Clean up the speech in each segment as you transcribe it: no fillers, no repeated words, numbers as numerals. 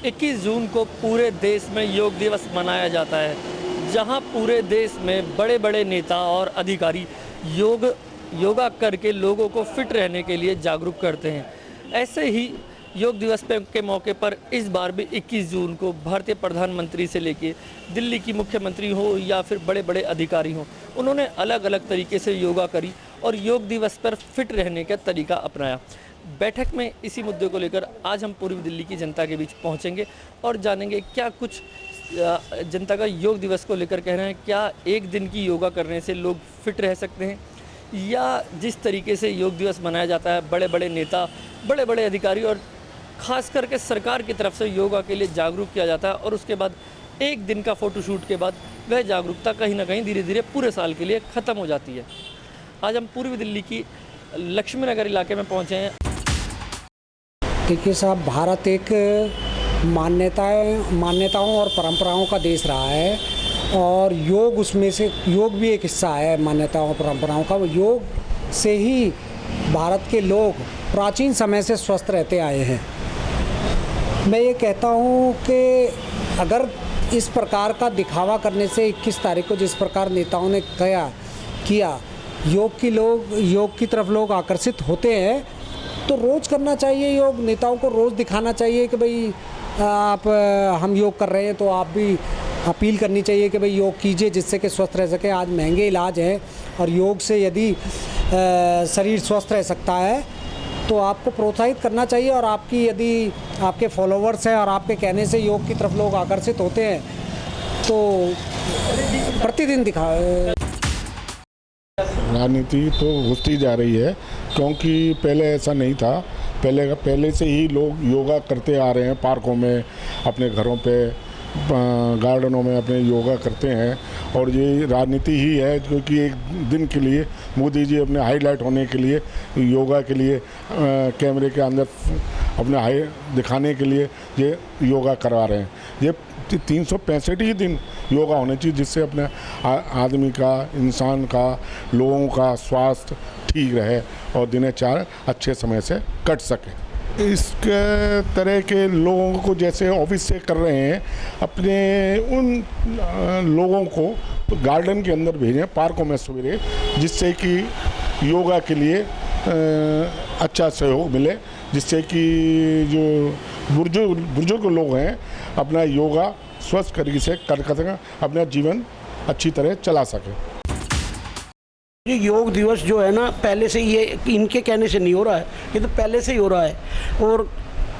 21 जून को पूरे देश में योग दिवस मनाया जाता है, जहां पूरे देश में बड़े बड़े नेता और अधिकारी योगा करके लोगों को फिट रहने के लिए जागरूक करते हैं। ऐसे ही योग दिवस के मौके पर इस बार भी 21 जून को भारतीय प्रधानमंत्री से लेके दिल्ली की मुख्यमंत्री हो या फिर बड़े बड़े अधिकारी हों, उन्होंने अलग अलग तरीके से योगा करी और योग दिवस पर फिट रहने का तरीका अपनाया। बैठक में इसी मुद्दे को लेकर आज हम पूर्वी दिल्ली की जनता के बीच पहुंचेंगे और जानेंगे क्या कुछ जनता का योग दिवस को लेकर कह रहे हैं। क्या एक दिन की योगा करने से लोग फिट रह सकते हैं, या जिस तरीके से योग दिवस मनाया जाता है बड़े बड़े नेता, बड़े बड़े अधिकारी और ख़ास करके सरकार की तरफ से योगा के लिए जागरूक किया जाता है और उसके बाद एक दिन का फ़ोटोशूट के बाद वह जागरूकता कहीं ना कहीं धीरे धीरे पूरे साल के लिए ख़त्म हो जाती है। आज हम पूर्वी दिल्ली की लक्ष्मी नगर इलाके में पहुंचे हैं। देखिए साहब, भारत एक मान्यताओं और परंपराओं का देश रहा है और योग उसमें से, योग भी एक हिस्सा है मान्यताओं और परंपराओं का। वो योग से ही भारत के लोग प्राचीन समय से स्वस्थ रहते आए हैं। मैं ये कहता हूँ कि अगर इस प्रकार का दिखावा करने से 21 तारीख को जिस प्रकार नेताओं ने किया योग की तरफ लोग आकर्षित होते हैं, तो रोज़ करना चाहिए योग। नेताओं को रोज़ दिखाना चाहिए कि भाई हम योग कर रहे हैं, तो आप भी अपील करनी चाहिए कि भाई योग कीजिए जिससे कि स्वस्थ रह सके। आज महंगे इलाज हैं और योग से यदि शरीर स्वस्थ रह सकता है तो आपको प्रोत्साहित करना चाहिए। और यदि आपके फॉलोवर्स हैं और आपके कहने से योग की तरफ लोग आकर्षित होते हैं तो प्रतिदिन राजनीति तो घुसती जा रही है, क्योंकि पहले ऐसा नहीं था। पहले से ही लोग योगा करते आ रहे हैं, पार्कों में, अपने घरों पे, गार्डनों में अपने योगा करते हैं। और ये राजनीति ही है, क्योंकि एक दिन के लिए मोदी जी अपने हाईलाइट होने के लिए योगा के लिए कैमरे के अंदर अपने दिखाने के लिए ये योगा करवा रहे हैं। ये 365 ही दिन योगा होने चाहिए, जिससे अपने आदमी का, इंसान का, लोगों का स्वास्थ्य ठीक रहे और दिनचर्या अच्छे समय से कट सके। इस तरह के लोगों को जैसे ऑफिस से कर रहे हैं, अपने उन लोगों को गार्डन के अंदर भेजें, पार्कों में सवेरे, जिससे कि योगा के लिए अच्छा सहयोग मिले, जिससे कि जो बुजुर्ग लोग हैं अपना योगा स्वस्थ तरीके से कर सकें, अपना जीवन अच्छी तरह चला सकें। ये योग दिवस जो है ना, पहले से ये इनके कहने से नहीं हो रहा है, ये तो पहले से ही हो रहा है। और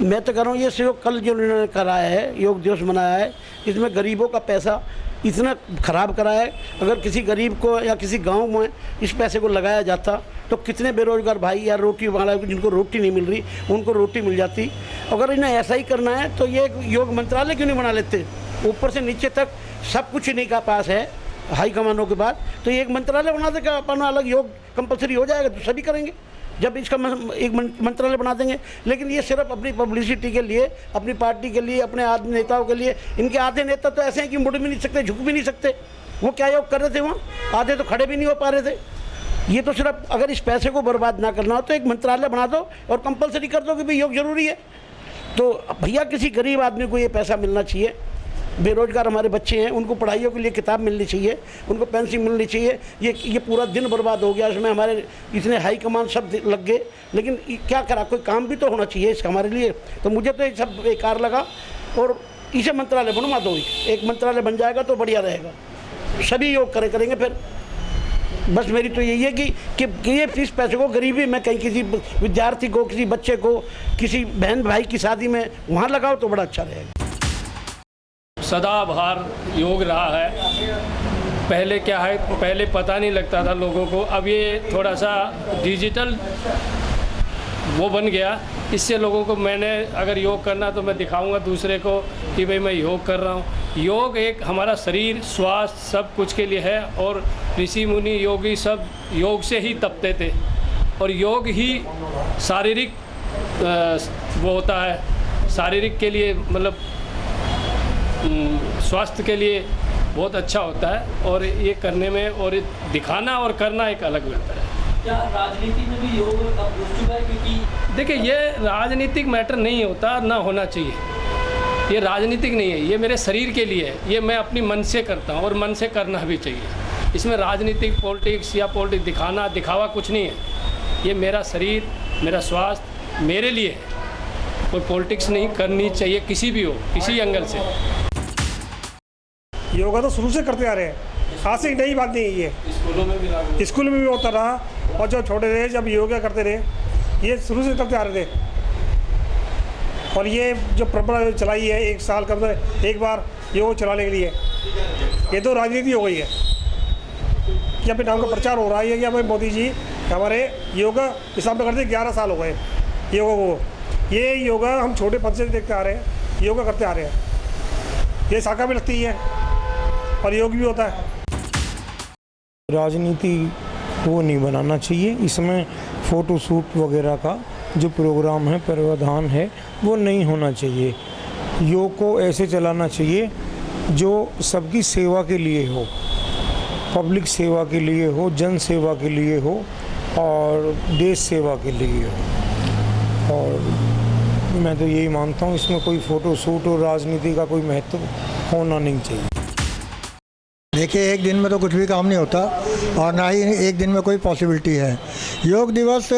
मैं तो कह रहा हूँ ये सिर्फ कल जो इन्होंने कराया है, योग दिवस मनाया है, इसमें गरीबों का पैसा इतना ख़राब करा है। अगर किसी गरीब को या किसी गांव में इस पैसे को लगाया जाता तो कितने बेरोजगार भाई या रोटी वाला जिनको रोटी नहीं मिल रही उनको रोटी मिल जाती। अगर इन्हें ऐसा ही करना है तो ये योग मंत्रालय क्यों नहीं बना लेते? ऊपर से नीचे तक सब कुछ इन्हीं का पास है, हाई कमानों के बाद। तो ये एक मंत्रालय बना देगा, अपना अलग योग कंपलसरी हो जाएगा तो सभी करेंगे जब इसका एक मंत्रालय बना देंगे। लेकिन ये सिर्फ अपनी पब्लिसिटी के लिए, अपनी पार्टी के लिए, अपने आदमी नेताओं के लिए। इनके आधे नेता तो ऐसे हैं कि मुड़ भी नहीं सकते, झुक भी नहीं सकते। वो क्या योग कर रहे थे वहाँ? आधे तो खड़े भी नहीं हो पा रहे थे। ये तो सिर्फ अगर इस पैसे को बर्बाद ना करना हो तो एक मंत्रालय बना दो और कंपलसरी कर दो कि भाई योग जरूरी है। तो भैया किसी गरीब आदमी को ये पैसा मिलना चाहिए। बेरोजगार हमारे बच्चे हैं, उनको पढ़ाइयों के लिए किताब मिलनी चाहिए, उनको पेंसिल मिलनी चाहिए। ये पूरा दिन बर्बाद हो गया, इसमें हमारे इतने हाई कमान सब लग गए। लेकिन क्या करा, कोई काम भी तो होना चाहिए इसका हमारे लिए। तो मुझे तो ये सब बेकार लगा और इसे मंत्रालय बनवा दो। एक मंत्रालय बन जाएगा तो बढ़िया रहेगा, सभी योग करेंगे। फिर बस मेरी तो यही है कि ये इस पैसे को गरीबी में कहीं किसी विद्यार्थी को, किसी बच्चे को, किसी बहन भाई की शादी में वहाँ लगाओ तो बड़ा अच्छा रहेगा। सदाबहार योग रहा है। पहले क्या है, पहले पता नहीं लगता था लोगों को, अब ये थोड़ा सा डिजिटल वो बन गया। इससे लोगों को, मैंने अगर योग करना तो मैं दिखाऊंगा दूसरे को कि भाई मैं योग कर रहा हूँ। योग एक हमारा शरीर, स्वास्थ्य सब कुछ के लिए है। और ऋषि मुनि योगी सब योग से ही तपते थे और योग ही शारीरिक वो होता है, शारीरिक के लिए मतलब स्वास्थ्य के लिए बहुत अच्छा होता है। और ये करने में और दिखाना और करना एक अलग बेहतर है। क्या राजनीति में भी योग अब घुस चुका है? क्योंकि देखिए, ये राजनीतिक मैटर नहीं होता, ना होना चाहिए। ये राजनीतिक नहीं है, ये मेरे शरीर के लिए है, ये मैं अपनी मन से करता हूँ और मन से करना भी चाहिए। इसमें राजनीतिक पॉलिटिक्स या पॉलिटिक्स दिखावा कुछ नहीं है। ये मेरा शरीर, मेरा स्वास्थ्य मेरे लिए है। कोई पॉलिटिक्स नहीं करनी चाहिए, किसी भी हो, किसी एंगल से। योगा तो शुरू से करते आ रहे हैं, आज से नई बात नहीं है ये। स्कूल में भी होता रहा, और जब छोटे रहे जब योगा करते रहे, ये शुरू से करते आ रहे थे। और ये जो परंपरा चलाई है 1 साल का अंदर एक बार योग चलाने के लिए, ये तो राजनीति हो गई है कि अपने नाम का प्रचार हो रहा है कि हमें मोदी जी हमारे योगा इस्लाम में करते 11 साल हो गए योगा को। ये योगा हम छोटे पद से देखते आ रहे हैं, योगा करते आ रहे हैं। ये शाखा भी लगती है और योग भी होता है। राजनीति वो नहीं बनाना चाहिए, इसमें फ़ोटो शूट वगैरह का जो प्रोग्राम है, प्रावधान है, वो नहीं होना चाहिए। योग को ऐसे चलाना चाहिए जो सबकी सेवा के लिए हो, पब्लिक सेवा के लिए हो, जन सेवा के लिए हो और देश सेवा के लिए हो। और मैं तो यही मानता हूँ, इसमें कोई फ़ोटो शूट और राजनीति का कोई महत्व होना नहीं चाहिए। देखिए, एक दिन में तो कुछ भी काम नहीं होता और ना ही एक दिन में कोई पॉसिबिलिटी है। योग दिवस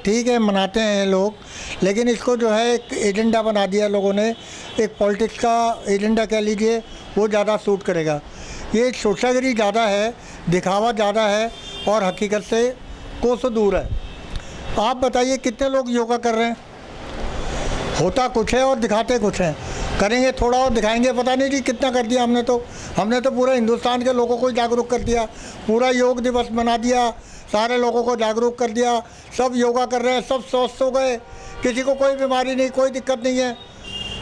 ठीक है, मनाते हैं लोग, लेकिन इसको जो है एक एजेंडा बना दिया लोगों ने, एक पॉलिटिक्स का एजेंडा कह लीजिए, वो ज़्यादा सूट करेगा। ये सोचागिरी ज़्यादा है, दिखावा ज़्यादा है और हकीकत से कोसों दूर है। आप बताइए कितने लोग योगा कर रहे हैं? होता कुछ है और दिखाते कुछ हैं। करेंगे थोड़ा और दिखाएंगे, पता नहीं जी कितना कर दिया हमने तो पूरा हिंदुस्तान के लोगों को जागरूक कर दिया, पूरा योग दिवस बना दिया, सारे लोगों को जागरूक कर दिया, सब योगा कर रहे हैं, सब स्वस्थ हो गए, किसी को कोई बीमारी नहीं, कोई दिक्कत नहीं है।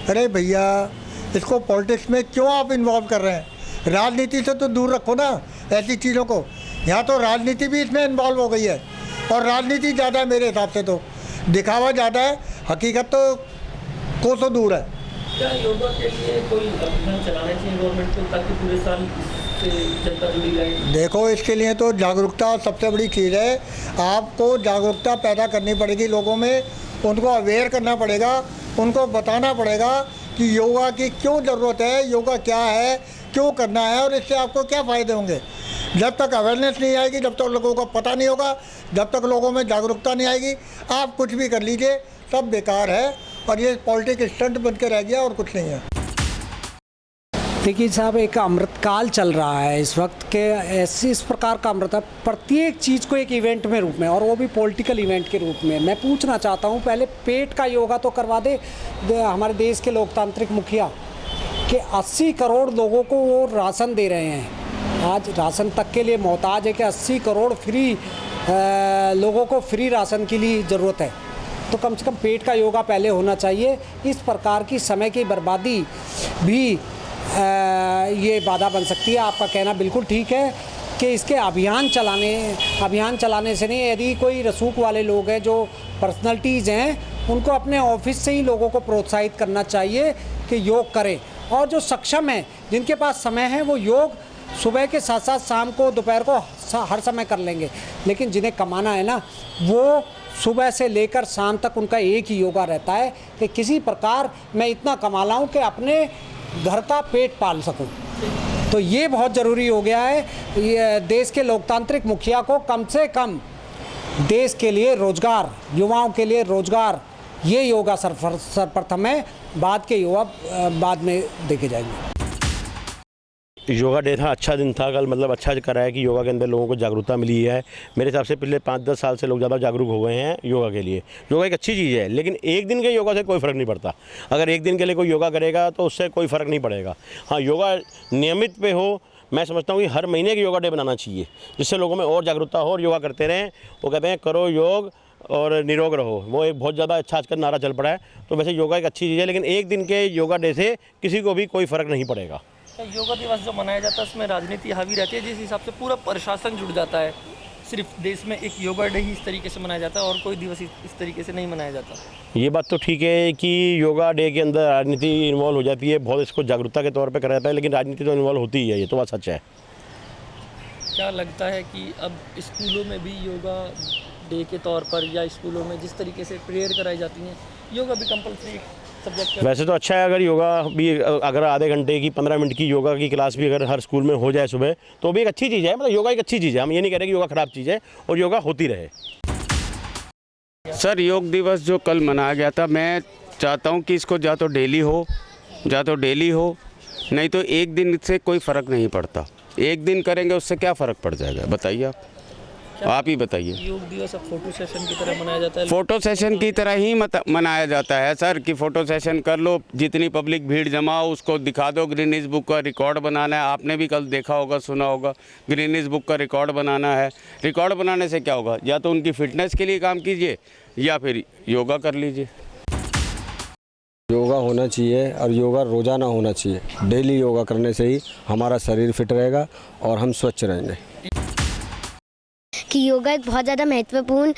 अरे भैया, इसको पॉलिटिक्स में क्यों आप इन्वॉल्व कर रहे हैं? राजनीति से तो दूर रखो ना ऐसी चीज़ों को। यहाँ तो राजनीति भी इसमें इन्वॉल्व हो गई है और राजनीति ज़्यादा है मेरे हिसाब से, तो दिखावा ज़्यादा है, हकीकत तो कोसों दूर है। क्या योगा के लिए कोई अभियान चलाना चाहिए गवर्नमेंट को ताकि पूरे साल इससे जनता जुड़ी रहे? देखो, इसके लिए तो जागरूकता सबसे बड़ी चीज़ है। आपको जागरूकता पैदा करनी पड़ेगी लोगों में, उनको अवेयर करना पड़ेगा, उनको बताना पड़ेगा कि योगा की क्यों ज़रूरत है, योगा क्या है, क्यों करना है और इससे आपको क्या फ़ायदे होंगे। जब तक अवेयरनेस नहीं आएगी, जब तक लोगों को पता नहीं होगा, जब तक लोगों में जागरूकता नहीं आएगी, आप कुछ भी कर लीजिए, सब बेकार है और ये पॉलिटिक्स स्टंट बन के रह गया और कुछ नहीं है। देखिए साहब, एक अमृतकाल चल रहा है इस वक्त के, ऐसे इस प्रकार का अमृत, प्रत्येक चीज़ को एक इवेंट में रूप में, और वो भी पॉलिटिकल इवेंट के रूप में। मैं पूछना चाहता हूँ, पहले पेट का योगा तो करवा दे हमारे देश के लोकतांत्रिक मुखिया कि 80 करोड़ लोगों को वो राशन दे रहे हैं। आज राशन तक के लिए मोहताज है कि 80 करोड़ फ्री लोगों को फ्री राशन के लिए ज़रूरत है। तो कम से कम पेट का योगा पहले होना चाहिए। इस प्रकार की समय की बर्बादी भी ये बाधा बन सकती है। आपका कहना बिल्कुल ठीक है कि इसके अभियान चलाने से नहीं, यदि कोई रसूख वाले लोग हैं जो पर्सनैलिटीज़ हैं, उनको अपने ऑफिस से ही लोगों को प्रोत्साहित करना चाहिए कि योग करें। और जो सक्षम हैं, जिनके पास समय है, वो योग सुबह के साथ साथ शाम को, दोपहर को हर समय कर लेंगे। लेकिन जिन्हें कमाना है ना, वो सुबह से लेकर शाम तक उनका एक ही योगा रहता है कि किसी प्रकार मैं इतना कमा लाऊं कि अपने घर का पेट पाल सकूं। तो ये बहुत ज़रूरी हो गया है। ये देश के लोकतांत्रिक मुखिया को कम से कम देश के लिए रोज़गार, युवाओं के लिए रोज़गार, ये योगा सर्वप्रथम है, बाद के योगा बाद में देखे जाएंगे। योगा डे था, अच्छा दिन था कल, मतलब अच्छा करा है कि योगा के अंदर लोगों को जागरूकता मिली है। मेरे हिसाब से पिछले 5-10 साल से लोग ज़्यादा जागरूक हो गए हैं योगा के लिए। योगा एक अच्छी चीज़ है, लेकिन एक दिन के योगा से कोई फ़र्क नहीं पड़ता। अगर एक दिन के लिए कोई योगा करेगा तो उससे कोई फ़र्क नहीं पड़ेगा। हाँ, योगा नियमित पे हो, मैं समझता हूँ कि हर महीने की योगा डे बनाना चाहिए, जिससे लोगों में और जागरूकता हो और योगा करते रहें। वो कहते हैं करो योग और निरोग रहो, वो एक बहुत ज़्यादा अच्छा आजकल नारा चल पड़ा है। तो वैसे योगा एक अच्छी चीज़ है, लेकिन एक दिन के योगा डे से किसी को भी कोई फ़र्क नहीं पड़ेगा। योगा दिवस जो मनाया जाता है उसमें राजनीति हावी रहती है, जिस हिसाब से पूरा प्रशासन जुड़ जाता है। सिर्फ देश में एक योगा डे ही इस तरीके से मनाया जाता है और कोई दिवस इस तरीके से नहीं मनाया जाता। ये बात तो ठीक है कि योगा डे के अंदर राजनीति इन्वॉल्व हो जाती है, बहुत इसको जागरूकता के तौर पे करा जाता है, लेकिन राजनीति तो इन्वॉल्व होती ही है, ये तो बात सच है। क्या लगता है कि अब स्कूलों में भी योगा डे के तौर पर या स्कूलों में जिस तरीके से प्रेयर कराई जाती हैं, योगा भी कंपलसरी सब्जेक्ट? वैसे तो अच्छा है, अगर योगा भी अगर आधे घंटे की 15 मिनट की योगा की क्लास भी अगर हर स्कूल में हो जाए सुबह, तो भी एक अच्छी चीज़ है। मतलब योगा एक अच्छी चीज़ है, हम ये नहीं कह रहे कि योगा ख़राब चीज़ है, और योगा होती रहे। सर, योग दिवस जो कल मनाया गया था, मैं चाहता हूँ कि इसको या तो डेली हो, नहीं तो एक दिन से कोई फ़र्क नहीं पड़ता। एक दिन करेंगे उससे क्या फ़र्क पड़ जाएगा, बताइए आप ही बताइए। योग दिवस अब फोटो सेशन की तरह मनाया जाता है? फ़ोटो सेशन की तरह ही मनाया जाता है सर, कि फ़ोटो सेशन कर लो, जितनी पब्लिक भीड़ जमा हो उसको दिखा दो। गिनीज बुक का रिकॉर्ड बनाना है, आपने भी कल देखा होगा, सुना होगा, गिनीज बुक का रिकॉर्ड बनाना है। रिकॉर्ड बनाने से क्या होगा, या तो उनकी फ़िटनेस के लिए काम कीजिए या फिर योगा कर लीजिए। योगा होना चाहिए, और योगा रोज़ाना होना चाहिए। डेली योगा करने से ही हमारा शरीर फिट रहेगा और हम स्वच्छ रहेंगे। कि योगा एक बहुत ज़्यादा महत्वपूर्ण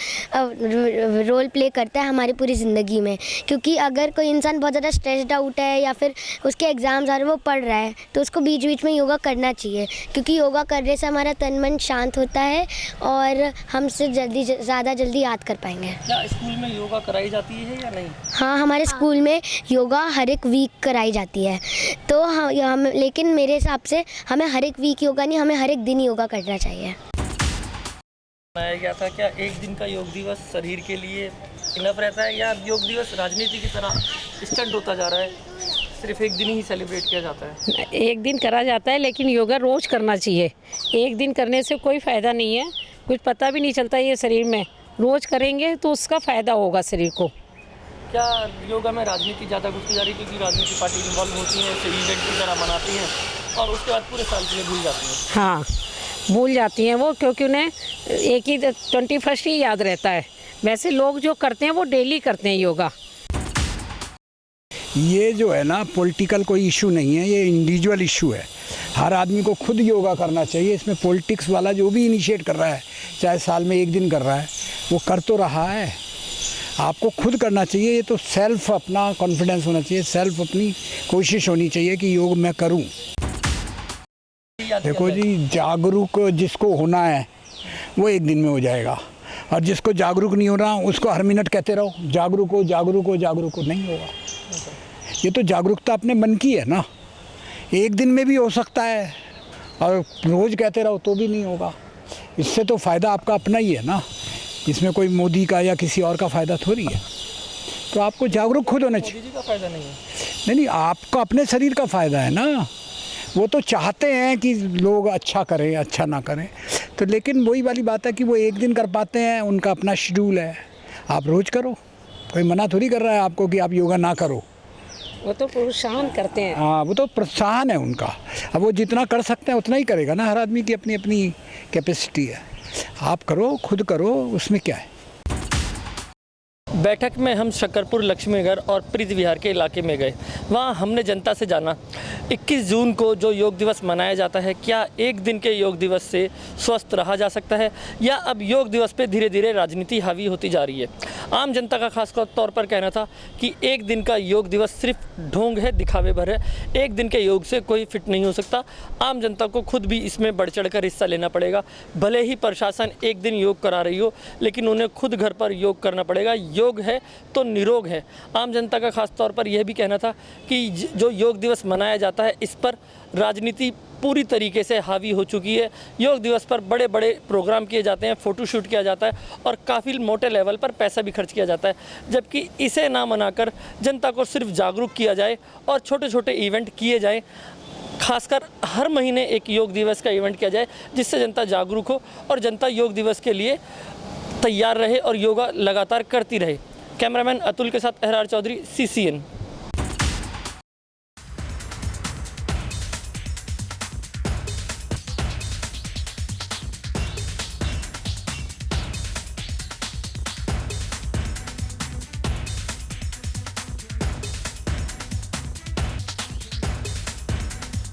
रोल प्ले करता है हमारी पूरी ज़िंदगी में, क्योंकि अगर कोई इंसान बहुत ज़्यादा स्ट्रेस्ड आउट है या फिर उसके एग्ज़ाम्स आ रहे वो पढ़ रहा है, तो उसको बीच बीच में योगा करना चाहिए, क्योंकि योगा करने से हमारा तन मन शांत होता है और हम से ज़्यादा जल्दी याद कर पाएंगे। क्या स्कूल में योगा कराई जाती है या नहीं? हाँ, हमारे स्कूल में योगा हर एक वीक कराई जाती है, तो हम लेकिन मेरे हिसाब से हमें हर एक वीक योगा नहीं, हमें हर एक दिन योगा करना चाहिए। मनाया गया था, क्या एक दिन का योग दिवस शरीर के लिए इनफ रहता है, या योग दिवस राजनीति की तरह स्टंट होता जा रहा है, सिर्फ एक दिन ही सेलिब्रेट किया जाता है? एक दिन करा जाता है, लेकिन योगा रोज़ करना चाहिए। एक दिन करने से कोई फ़ायदा नहीं है, कुछ पता भी नहीं चलता ये शरीर में। रोज़ करेंगे तो उसका फ़ायदा होगा शरीर को। क्या योगा में राजनीति ज़्यादा घुसती जा रही है, क्योंकि राजनीति पार्टी इन्वॉल्व होती हैं, उसे इवेंट की तरह मनाती हैं और उसके बाद पूरे साल के लिए भूल जाती हैं? हाँ, भूल जाती हैं वो, क्योंकि उन्हें एक ही 21 ही याद रहता है। वैसे लोग जो करते हैं वो डेली करते हैं योगा। ये जो है ना, पॉलिटिकल कोई इशू नहीं है, ये इंडिविजुअल इशू है। हर आदमी को खुद योगा करना चाहिए। इसमें पॉलिटिक्स वाला जो भी इनिशिएट कर रहा है, चाहे साल में एक दिन कर रहा है, वो कर तो रहा है। आपको खुद करना चाहिए। ये तो सेल्फ अपना कॉन्फिडेंस होना चाहिए, सेल्फ अपनी कोशिश होनी चाहिए कि योग मैं करूं। देखो जी, जागरूक जिसको होना है वो एक दिन में हो जाएगा, और जिसको जागरूक नहीं हो रहा उसको हर मिनट कहते रहो जागरूक हो, जागरूक हो, जागरूक हो, नहीं होगा। ये तो जागरूकता अपने मन की है ना, एक दिन में भी हो सकता है और रोज़ कहते रहो तो भी नहीं होगा। इससे तो फ़ायदा आपका अपना ही है ना, इसमें कोई मोदी का या किसी और का फ़ायदा थोड़ी है। तो आपको जागरूक खुद होना चाहिए। मोदी जी का फ़ायदा नहीं है? नहीं, आपका अपने शरीर का फ़ायदा है ना। वो तो चाहते हैं कि लोग अच्छा करें, अच्छा ना करें, तो लेकिन वही वाली बात है कि वो एक दिन कर पाते हैं, उनका अपना शेड्यूल है। आप रोज़ करो, कोई मना थोड़ी कर रहा है आपको कि आप योगा ना करो। वो तो प्रोत्साहन करते हैं। हाँ, वो तो प्रोत्साहन है उनका। अब वो जितना कर सकते हैं उतना ही करेगा ना, हर आदमी की अपनी अपनी कैपेसिटी है। आप करो, खुद करो, उसमें क्या है। बैठक में हम शकरपुर, लक्ष्मीगढ़ और प्रीत विहार के इलाके में गए। वहाँ हमने जनता से जाना 21 जून को जो योग दिवस मनाया जाता है, क्या एक दिन के योग दिवस से स्वस्थ रहा जा सकता है, या अब योग दिवस पे धीरे धीरे राजनीति हावी होती जा रही है। आम जनता का खास तौर पर कहना था कि एक दिन का योग दिवस सिर्फ ढोंग है, दिखावे भर है। एक दिन के योग से कोई फिट नहीं हो सकता। आम जनता को खुद भी इसमें बढ़ चढ़ कर हिस्सा लेना पड़ेगा। भले ही प्रशासन एक दिन योग करा रही हो, लेकिन उन्हें खुद घर पर योग करना पड़ेगा। योग है तो निरोग है। आम जनता का खास तौर पर यह भी कहना था कि जो योग दिवस मनाया जाता है, इस पर राजनीति पूरी तरीके से हावी हो चुकी है। योग दिवस पर बड़े बड़े प्रोग्राम किए जाते हैं, फ़ोटोशूट किया जाता है और काफ़ी मोटे लेवल पर पैसा भी खर्च किया जाता है, जबकि इसे ना मनाकर जनता को सिर्फ जागरूक किया जाए और छोटे छोटे इवेंट किए जाएं। खासकर हर महीने एक योग दिवस का इवेंट किया जाए, जिससे जनता जागरूक हो और जनता योग दिवस के लिए तैयार रहे और योगा लगातार करती रहे। कैमरामैन अतुल के साथ अहरार चौधरी, CCN।